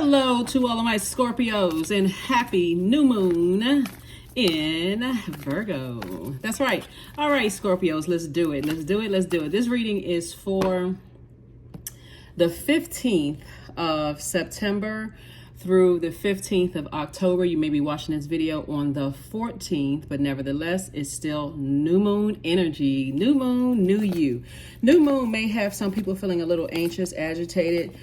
Hello to all of my Scorpios and happy new moon in Virgo. That's right. All right, Scorpios, let's do it. Let's do it. Let's do it. This reading is for the 15th of September through the 15th of October. You may be watching this video on the 14th, but nevertheless, it's still new moon energy. New moon, new you. New moon may have some people feeling a little anxious, agitated,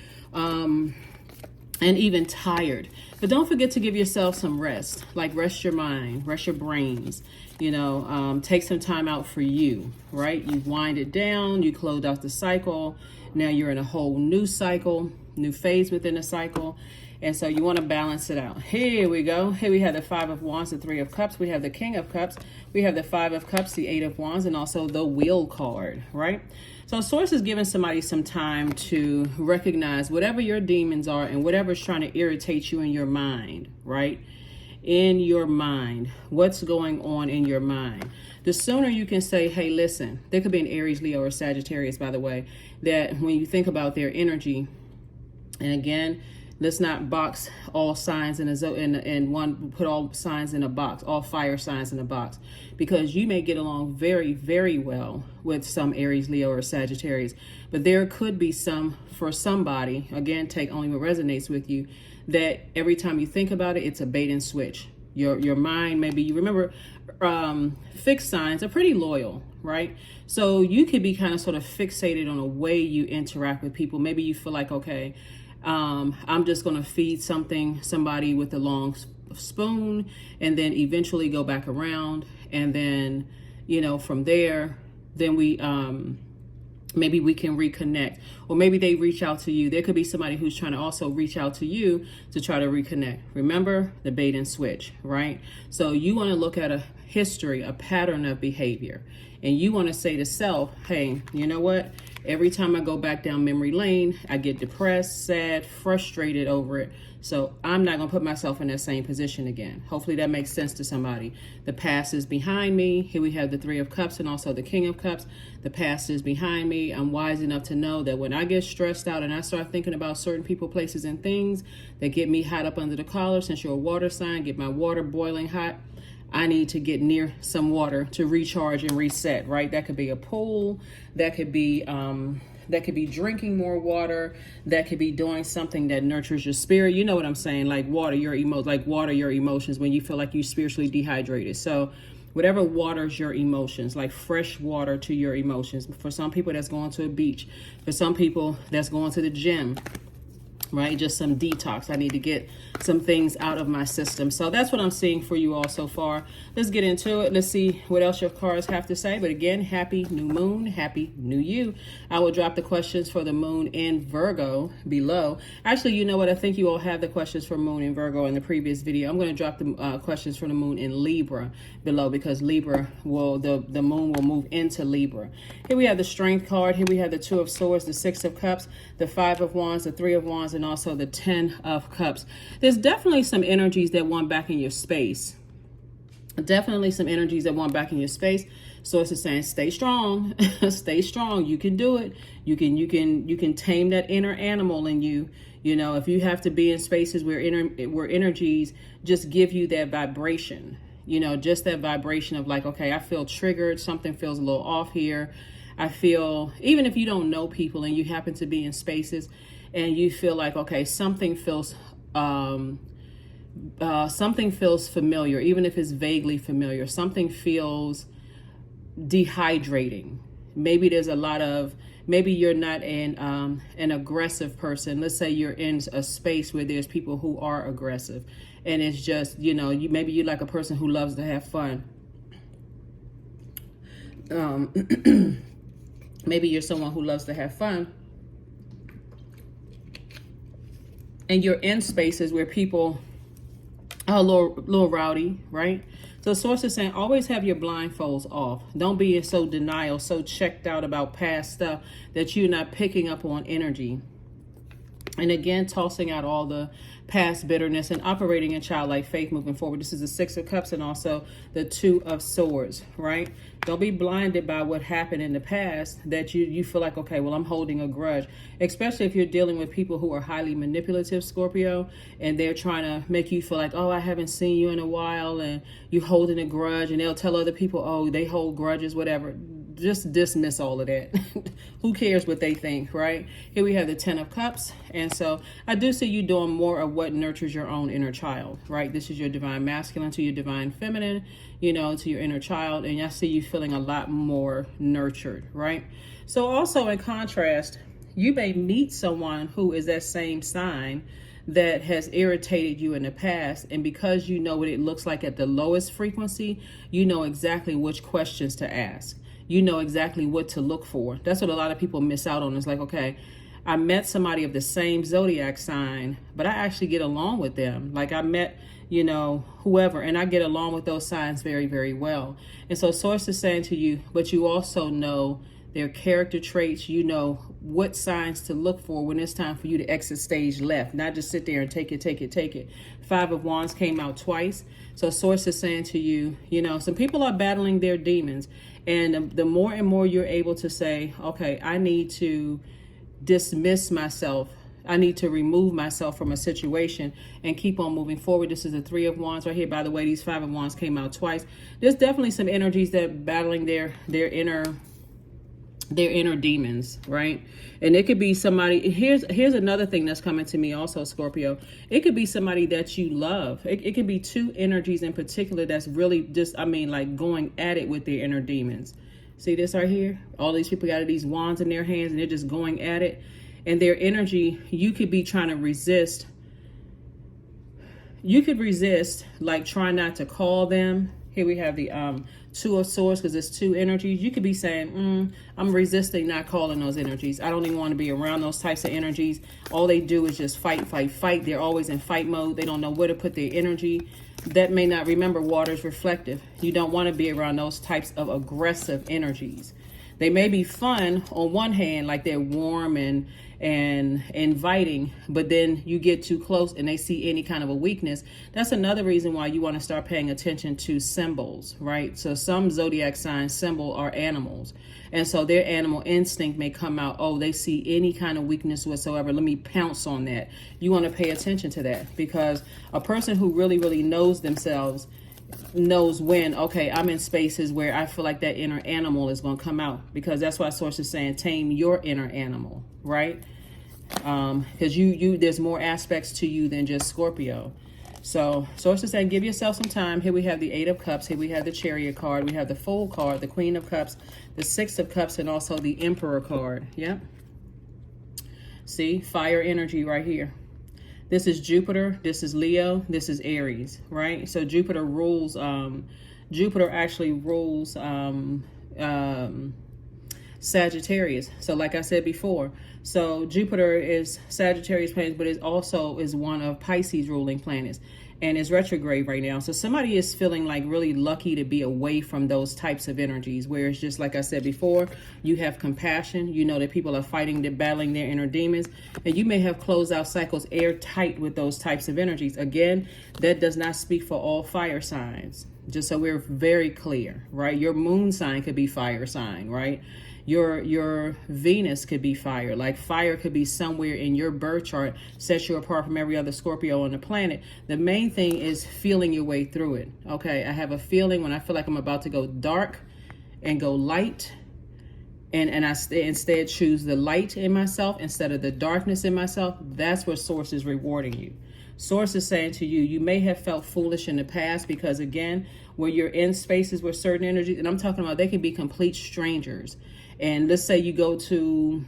and even tired. But don't forget to give yourself some rest, like rest your mind, rest your brains, take some time out for you, right? You wind it down, you closed out the cycle. Now you're in a whole new cycle, new phase within a cycle. And so you want to balance it out. Here we go. Here we have the 5 of Wands, the 3 of Cups. We have the King of Cups. We have the 5 of Cups, the 8 of Wands, and also the Wheel card, right? So Source is giving somebody some time to recognize whatever your demons are and whatever's trying to irritate you in your mind, right? In your mind, what's going on in your mind. The sooner you can say, hey, listen, there could be an Aries, Leo, or Sagittarius, by the way, that when you think about their energy, and again, let's not box all signs put all signs in a box, all fire signs in a box, because you may get along very, very well with some Aries, Leo, or Sagittarius, but there could be some, for somebody, again, take only what resonates with you, that every time you think about it, it's a bait and switch. Your mind, maybe you remember, fixed signs are pretty loyal, right? So you could be kind of sort of fixated on the way you interact with people. Maybe you feel like, okay, I'm just going to feed somebody with a long spoon and then eventually go back around. And then, from there, then maybe we can reconnect, or maybe they reach out to you. There could be somebody who's trying to also reach out to you to try to reconnect. Remember the bait and switch, right? So you want to look at a history, a pattern of behavior, and you want to say to self, hey, you know what? Every time I go back down memory lane, I get depressed, sad, frustrated over it. So I'm not going to put myself in that same position again. Hopefully that makes sense to somebody. The past is behind me. Here we have the 3 of Cups and also the King of Cups. The past is behind me. I'm wise enough to know that when I get stressed out and I start thinking about certain people, places, and things that get me hot up under the collar, since you're a water sign, get my water boiling hot, I need to get near some water to recharge and reset, right? That could be a pool. That could be drinking more water. That could be doing something that nurtures your spirit. You know what I'm saying? Like water your emotions when you feel like you're spiritually dehydrated. So whatever waters your emotions, like fresh water to your emotions. For some people, that's going to a beach. For some people, that's going to the gym. Right? Just some detox. I need to get some things out of my system. So that's what I'm seeing for you all so far. Let's get into it. Let's see what else your cards have to say. But again, happy new moon, happy new you. I will drop the questions for the moon in Virgo below. Actually, you know what? I think you all have the questions for moon in Virgo in the previous video. I'm going to drop the questions for the moon in Libra below, because Libra the moon will move into Libra. Here we have the Strength card. Here we have the 2 of Swords, the 6 of Cups, the 5 of Wands, the 3 of Wands, and also the 10 of Cups. There's definitely some energies that want back in your space. Definitely some energies that want back in your space. So it's saying, stay strong, stay strong. You can do it. You can tame that inner animal in you. If you have to be in spaces where energies just give you that vibration, just that vibration of like, okay, I feel triggered. Something feels a little off here. I feel, even if you don't know people and you happen to be in spaces and you feel like, okay, something feels familiar, even if it's vaguely familiar. Something feels dehydrating. Maybe there's maybe you're not an aggressive person. Let's say you're in a space where there's people who are aggressive, and it's just, maybe you're like a person who loves to have fun. Maybe you're someone who loves to have fun, and you're in spaces where people are a little rowdy, right? So Source is saying, always have your blindfolds off. Don't be in so denial, so checked out about past stuff that you're not picking up on energy And again, tossing out all the past bitterness and operating in childlike faith moving forward. This is the Six of Cups and also the Two of Swords, right? Don't be blinded by what happened in the past that you feel like, okay, well, I'm holding a grudge. Especially if you're dealing with people who are highly manipulative, Scorpio, and they're trying to make you feel like, oh, I haven't seen you in a while, and you holding a grudge, and they'll tell other people, oh, they hold grudges, whatever. Just dismiss all of that. Who cares what they think, right? Here we have the Ten of Cups. And so I do see you doing more of what nurtures your own inner child, right? This is your divine masculine to your divine feminine, you know, to your inner child. And I see you feeling a lot more nurtured, right? So also in contrast, you may meet someone who is that same sign that has irritated you in the past. And because you know what it looks like at the lowest frequency, you know exactly which questions to ask. You know exactly what to look for. That's what a lot of people miss out on. It's like, okay, I met somebody of the same zodiac sign, but I actually get along with them. Like I met, you know, whoever, and I get along with those signs very, very well. And so Source is saying to you, but you also know their character traits. You know what signs to look for when it's time for you to exit stage left, not just sit there and take it. Five of Wands came out twice. So Source is saying to you, you know, some people are battling their demons. And the more and more you're able to say, okay, I need to dismiss myself. I need to remove myself from a situation and keep on moving forward. This is the Three of Wands right here. By the way, these Five of Wands came out twice. There's definitely some energies that battling their inner demons, right? And it could be somebody, here's another thing that's coming to me also, Scorpio. It could be somebody that you love. It could be two energies in particular that's really just, I mean, like going at it with their inner demons. See this right here? All these people got these wands in their hands and they're just going at it. And their energy, you could be trying to resist. You could resist, like try not to call them. Here we have the Two of Swords, because it's two energies. You could be saying, I'm resisting not calling those energies. I don't even want to be around those types of energies. All they do is just fight. They're always in fight mode. They don't know where to put their energy. That may not, remember, water is reflective. You don't want to be around those types of aggressive energies. They may be fun on one hand, like they're warm and inviting, but then you get too close and they see any kind of a weakness. That's another reason why you want to start paying attention to symbols, right? So some zodiac signs symbol are animals. And so their animal instinct may come out, oh, they see any kind of weakness whatsoever. Let me pounce on that. You want to pay attention to that, because a person who really, really knows themselves knows when, okay, I'm in spaces where I feel like that inner animal is going to come out, because that's why Source is saying tame your inner animal, right? Because you there's more aspects to you than just Scorpio. So Source is saying give yourself some time. Here we have the Eight of Cups. Here we have the Chariot card. We have the Fool card, the Queen of Cups, the Six of Cups, and also the Emperor card. Yep. See, fire energy right here. This is Jupiter, this is Leo, this is Aries, right? So Jupiter rules, Jupiter actually rules Sagittarius. So like I said before, so Jupiter is Sagittarius planet, but it also is one of Pisces ruling planets, and is retrograde right now. So somebody is feeling like really lucky to be away from those types of energies, where it's just like I said before, you have compassion. You know that people are fighting, they're battling their inner demons, and you may have closed out cycles airtight with those types of energies. Again, that does not speak for all fire signs, just so we're very clear, right? Your moon sign could be fire sign, right? Your Venus could be fire. Like fire could be somewhere in your birth chart, sets you apart from every other Scorpio on the planet. The main thing is feeling your way through it. Okay, I have a feeling when I feel like I'm about to go dark and go light, and I instead choose the light in myself instead of the darkness in myself. That's where Source is rewarding you. Source is saying to you, you may have felt foolish in the past, because again, where you're in spaces with certain energies, and I'm talking about they can be complete strangers. And let's say you go to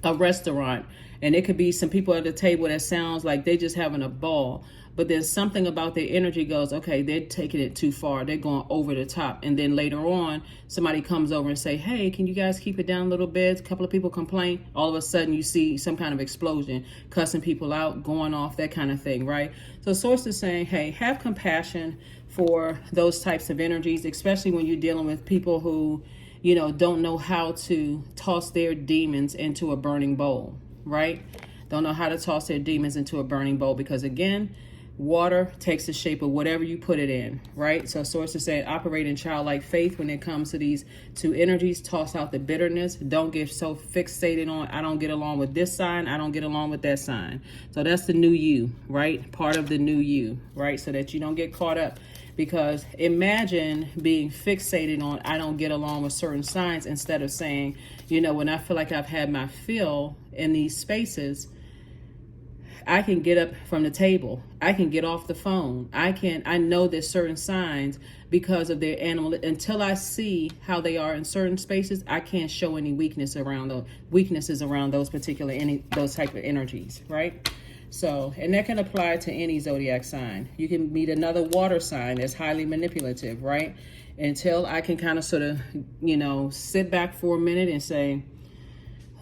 a restaurant and it could be some people at the table that sounds like they just having a ball, but then something about their energy goes, okay, they're taking it too far. They're going over the top. And then later on, somebody comes over and say, hey, can you guys keep it down a little bit? A couple of people complain. All of a sudden you see some kind of explosion, cussing people out, going off, that kind of thing, right? So Source is saying, hey, have compassion for those types of energies, especially when you're dealing with people who, don't know how to toss their demons into a burning bowl, right? don't know how to toss their demons into a burning bowl, because again, water takes the shape of whatever you put it in, right? So source is saying operate in childlike faith when it comes to these two energies. Toss out the bitterness. Don't get so fixated on, I don't get along with this sign, I don't get along with that sign. So that's the new you, right? Part of the new you, right? So that you don't get caught up. Because imagine being fixated on, I don't get along with certain signs, instead of saying, you know, when I feel like I've had my fill in these spaces, I can get up from the table. I can get off the phone. I know there's certain signs because of their animal. Until I see how they are in certain spaces, I can't show any weaknesses around those particular, those type of energies, right? So, and that can apply to any zodiac sign. You can meet another water sign that's highly manipulative, right? Until I can kind of sort of, you know, sit back for a minute and say,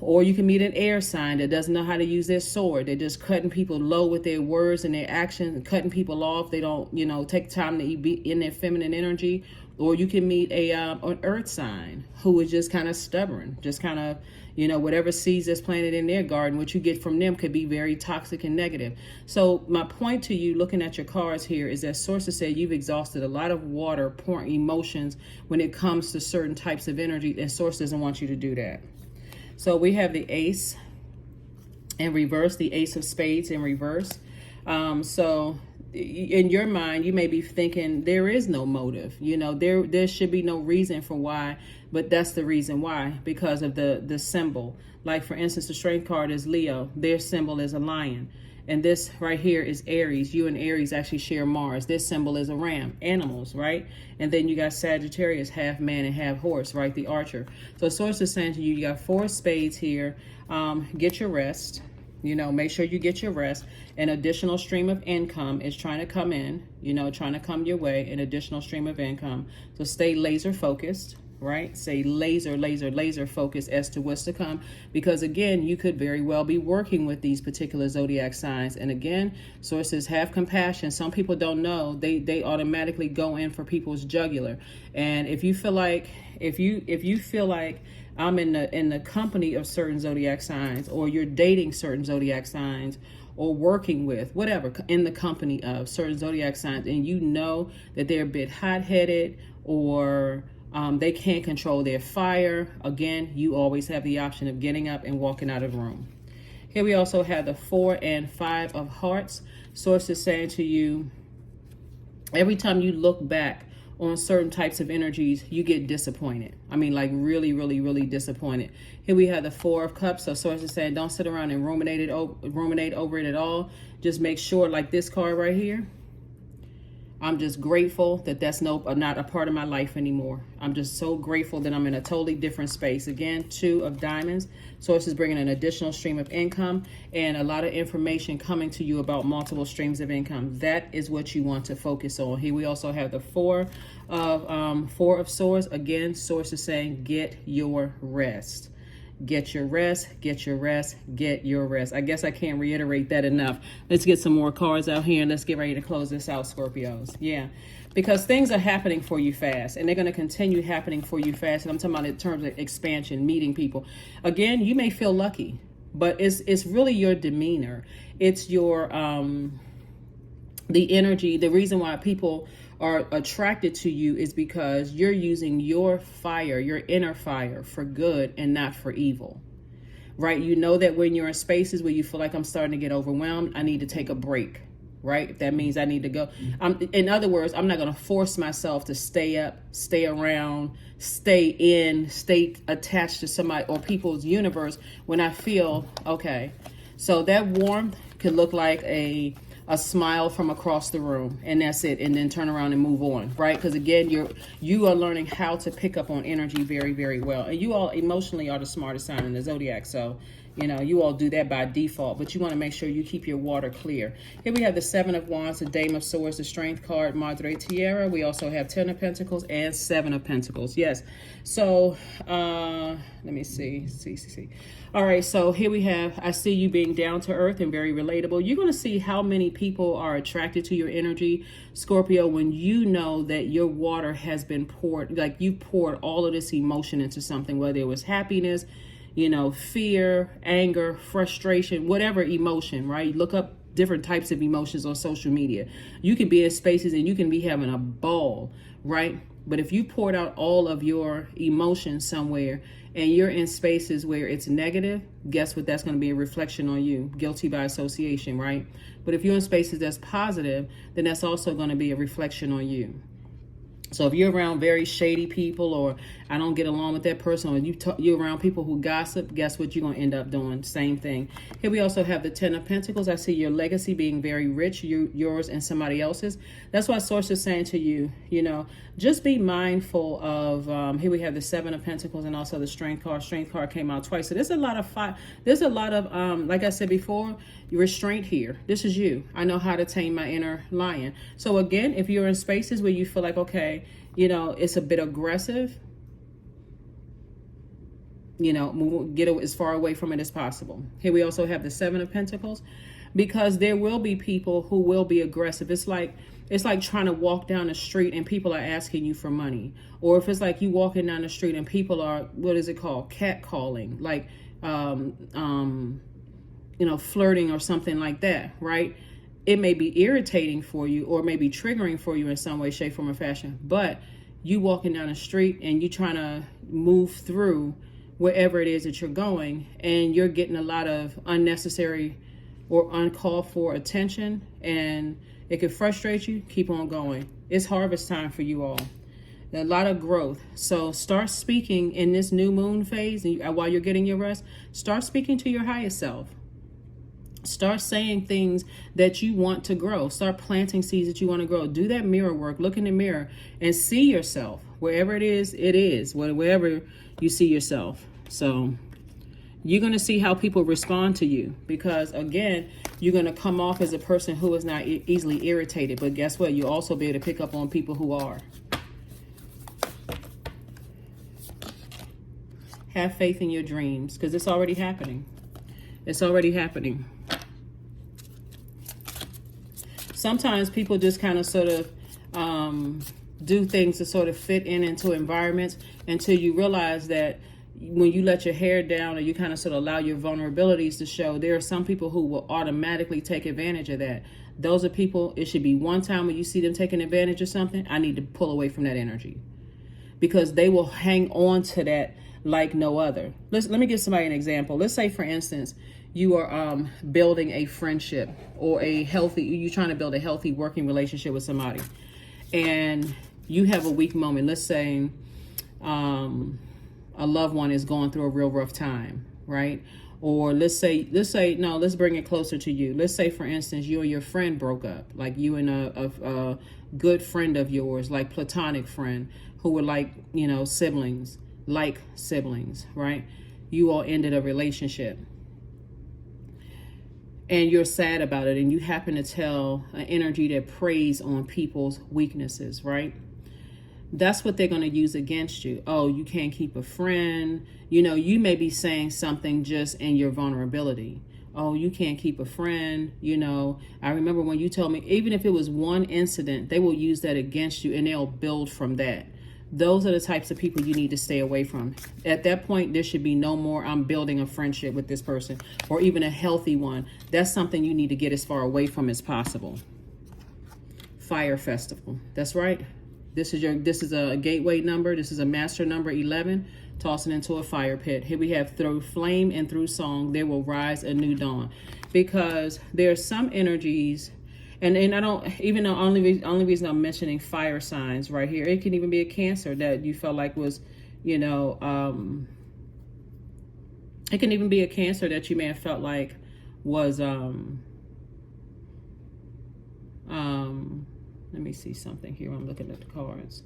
or you can meet an air sign that doesn't know how to use their sword. They're just cutting people low with their words and their actions, and cutting people off. They don't, you know, take time to be in their feminine energy. Or you can meet an earth sign who is just kind of stubborn, just kind of, you know, whatever seeds that's planted in their garden, what you get from them could be very toxic and negative. So my point to you looking at your cards here is that sources say you've exhausted a lot of water, pouring emotions when it comes to certain types of energy, and source doesn't want you to do that. So we have the ace in reverse, the ace of spades in reverse. So in your mind, you may be thinking there is no motive, you know, there should be no reason for why, but that's the reason why, because of the symbol. Like for instance, the strength card is Leo, their symbol is a lion. And this right here is Aries. You and Aries actually share Mars. This symbol is a ram, animals, right? And then you got Sagittarius, half man and half horse, right? The archer. So source is saying to you, you got 4 spades here. Get your rest. You know, make sure you get your rest. An additional stream of income is trying to come in, you know, trying to come your way, an additional stream of income. So stay laser focused, right? Say laser focused as to what's to come, because again, you could very well be working with these particular zodiac signs. And again, sources have compassion. Some people don't know, they automatically go in for people's jugular. And if you feel like, if you feel like I'm in the company of certain zodiac signs, or you're dating certain zodiac signs, or working with, whatever, in the company of certain zodiac signs, and you know that they're a bit hot-headed, or they can't control their fire, again, you always have the option of getting up and walking out of the room. Here we also have the 4 and 5 of hearts. Source is saying to you, every time you look back on certain types of energies, you get disappointed. I mean, like really disappointed. Here we have the 4 of cups. So source is saying don't sit around and ruminate over it at all. Just make sure, like this card right here, I'm just grateful that that's not a part of my life anymore. I'm just so grateful that I'm in a totally different space. Again, 2 of diamonds. Source is bringing an additional stream of income and a lot of information coming to you about multiple streams of income. That is what you want to focus on. Here we also have the 4 of swords. Again, source is saying get your rest. Get your rest, get your rest, get your rest. I guess I can't reiterate that enough. Let's get some more cards out here and let's get ready to close this out, Scorpios. Yeah, because things are happening for you fast, and they're going to continue happening for you fast. And I'm talking about in terms of expansion, meeting people. Again, you may feel lucky, but it's really your demeanor. It's your the energy. The reason why people are attracted to you is because you're using your fire, your inner fire, for good and not for evil, right? You know that when you're in spaces where you feel like I'm starting to get overwhelmed, I need to take a break, right? If that means I need to go. In other words, I'm not going to force myself to stay up, stay around, stay attached to somebody or people's universe when I feel okay. So that warmth could look like a smile from across the room, and that's it, and then turn around and move on, right? Because again, you are learning how to pick up on energy very well, and you all emotionally are the smartest sign in the zodiac, so you know you all do that by default, but you want to make sure you keep your water clear. Here we have the 7 of Wands, the Dame of Swords, the Strength card, Madre Tierra. We also have 10 of Pentacles and 7 of Pentacles. Yes, so let me see. All right, so here we have, I see you being down to earth and very relatable. You're going to see how many people are attracted to your energy, Scorpio, when you know that your water has been poured, like you poured all of this emotion into something, whether it was happiness, you know, fear, anger, frustration, whatever emotion, right? Look up different types of emotions on social media. You can be in spaces and you can be having a ball, right? But if you poured out all of your emotions somewhere and you're in spaces where it's negative, guess what? That's going to be a reflection on you. Guilty by association, right? But if you're in spaces that's positive, then that's also going to be a reflection on you. So if you're around very shady people, or I don't get along with that person, or you're around people who gossip, guess what you're going to end up doing? Same thing. Here we also have the Ten of Pentacles. I see your legacy being very rich, yours and somebody else's. That's why Source is saying to you, you know, just be mindful of, here we have the Seven of Pentacles and also the Strength card. Strength card came out twice. So there's a lot of, like I said before, restraint here. This is you. I know how to tame my inner lion. So again, if you're in spaces where you feel like, okay, you know, it's a bit aggressive, you know, get as far away from it as possible. Here we also have the Seven of Pentacles, because there will be people who will be aggressive. It's like trying to walk down the street and people are asking you for money. Or if it's like you walking down the street and people are, what is it called? Catcalling, like, you know, flirting or something like that, right? It may be irritating for you or maybe triggering for you in some way, shape, form, or fashion. But you walking down the street and you trying to move through wherever it is that you're going, and you're getting a lot of unnecessary or uncalled for attention, and it could frustrate you, keep on going. It's harvest time for you all. A lot of growth. So start speaking in this new moon phase, and while you're getting your rest, start speaking to your highest self. Start saying things that you want to grow. Start planting seeds that you want to grow. Do that mirror work. Look in the mirror and see yourself. Wherever it is, wherever you see yourself. So you're going to see how people respond to you, because again, you're going to come off as a person who is not easily irritated. But guess what? You'll also be able to pick up on people who are. Have faith in your dreams, because it's already happening. It's already happening. Sometimes people just kind of sort of do things to sort of fit into environments until you realize that when you let your hair down or you kind of sort of allow your vulnerabilities to show, there are some people who will automatically take advantage of that. Those are people, it should be one time when you see them taking advantage of something, I need to pull away from that energy, because they will hang on to that like no other. Let me give somebody an example. Let's say, for instance, you are building a friendship or you're trying to build a healthy working relationship with somebody, and you have a weak moment. Let's say a loved one is going through a real rough time, right? Or let's bring it closer to you. Let's say, for instance, you and your friend broke up, like you and a good friend of yours, like platonic friend, who were like, you know, siblings, right? You all ended a relationship. And you're sad about it, and you happen to tell an energy that preys on people's weaknesses, right? That's what they're going to use against you. Oh, you can't keep a friend. You know, you may be saying something just in your vulnerability. Oh, you can't keep a friend. You know, I remember when you told me, even if it was one incident, they will use that against you, and they'll build from that. Those are the types of people you need to stay away from. At that point, there should be no more, I'm building a friendship with this person, or even a healthy one. That's something you need to get as far away from as possible. Fire Festival. That's right. This is a gateway number. This is a master number 11, tossing into a fire pit. Here we have through flame and through song, there will rise a new dawn. Because there are some energies, and I don't, even the only reason I'm mentioning fire signs right here, it can even be a Cancer that you felt like was, you know, it can even be a Cancer that you may have felt like was, let me see something here. I'm looking at the cards.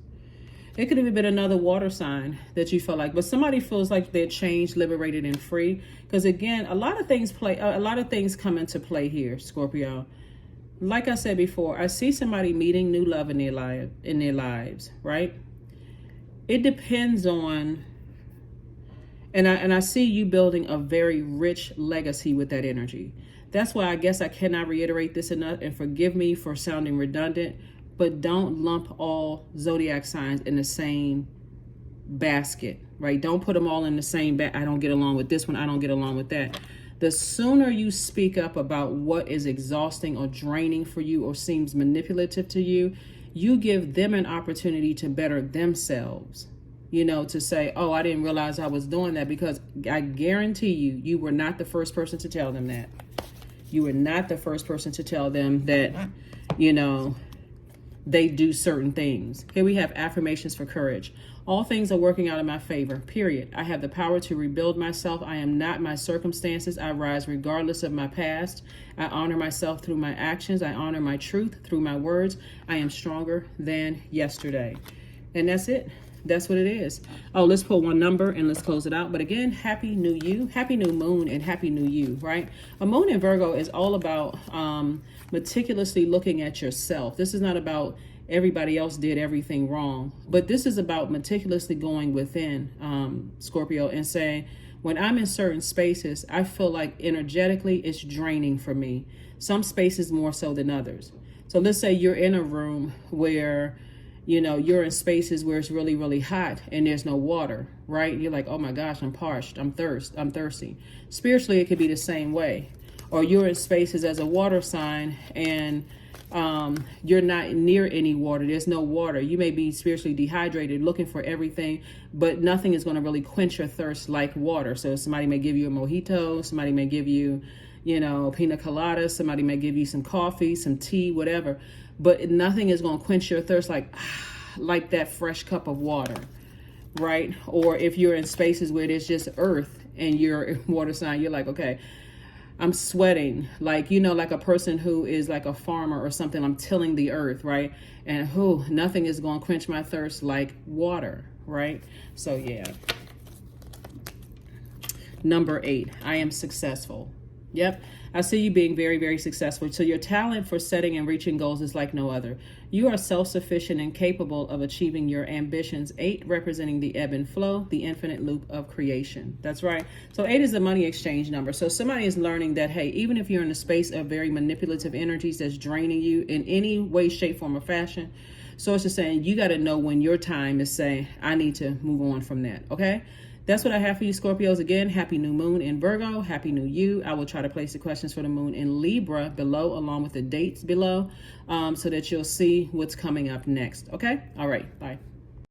It could have been another water sign that you felt like, but somebody feels like they're changed, liberated, and free. Because again, a lot of things come into play here, Scorpio. Like I said before, I see somebody meeting new love in their lives, right? It depends on, and I see you building a very rich legacy with that energy. That's why I guess I cannot reiterate this enough, and forgive me for sounding redundant, but don't lump all zodiac signs in the same basket, right? Don't put them all in the same bag. I don't get along with this one. I don't get along with that. The sooner you speak up about what is exhausting or draining for you or seems manipulative to you, you give them an opportunity to better themselves. You know, to say, oh, I didn't realize I was doing that, because I guarantee you, you were not the first person to tell them that. You were not the first person to tell them that, you know, they do certain things. Here we have affirmations for courage. All things are working out in my favor, period. I have the power to rebuild myself. I am not my circumstances. I rise regardless of my past. I honor myself through my actions. I honor my truth through my words. I am stronger than yesterday. And that's it. That's what it is. Oh, let's pull one number and let's close it out. But again, happy new you, happy new moon, and happy new you, right? A moon in Virgo is all about meticulously looking at yourself. This is not about everybody else did everything wrong, but this is about meticulously going within, Scorpio, and saying, when I'm in certain spaces, I feel like energetically it's draining for me. Some spaces more so than others. So let's say you're in a room where, you know, you're in spaces where it's really, really hot and there's no water, right? You're like, oh my gosh, I'm parched, I'm thirsty. Spiritually, it could be the same way. Or you're in spaces as a water sign and you're not near any water. There's no water. You may be spiritually dehydrated, looking for everything, but nothing is going to really quench your thirst like water. So somebody may give you a mojito, somebody may give you, you know, pina colada, somebody may give you some coffee, some tea, whatever, but nothing is going to quench your thirst like that fresh cup of water, right? Or if you're in spaces where there's just earth and you're a water sign, you're like, okay, I'm sweating, like, you know, like a person who is like a farmer or something. I'm tilling the earth, right? And nothing is going to quench my thirst like water, right? So yeah. Number 8, I am successful. Yep. I see you being very, very successful. So your talent for setting and reaching goals is like no other. You are self-sufficient and capable of achieving your ambitions. 8 representing the ebb and flow, the infinite loop of creation. That's right. So 8 is the money exchange number. So somebody is learning that, hey, even if you're in a space of very manipulative energies that's draining you in any way, shape, form, or fashion, so it's just saying you got to know when your time is saying, I need to move on from that. Okay. That's what I have for you, Scorpios. Again, happy new moon in Virgo, happy new you. I will try to place the questions for the moon in Libra below, along with the dates below, so that you'll see what's coming up next. Okay? All right. Bye.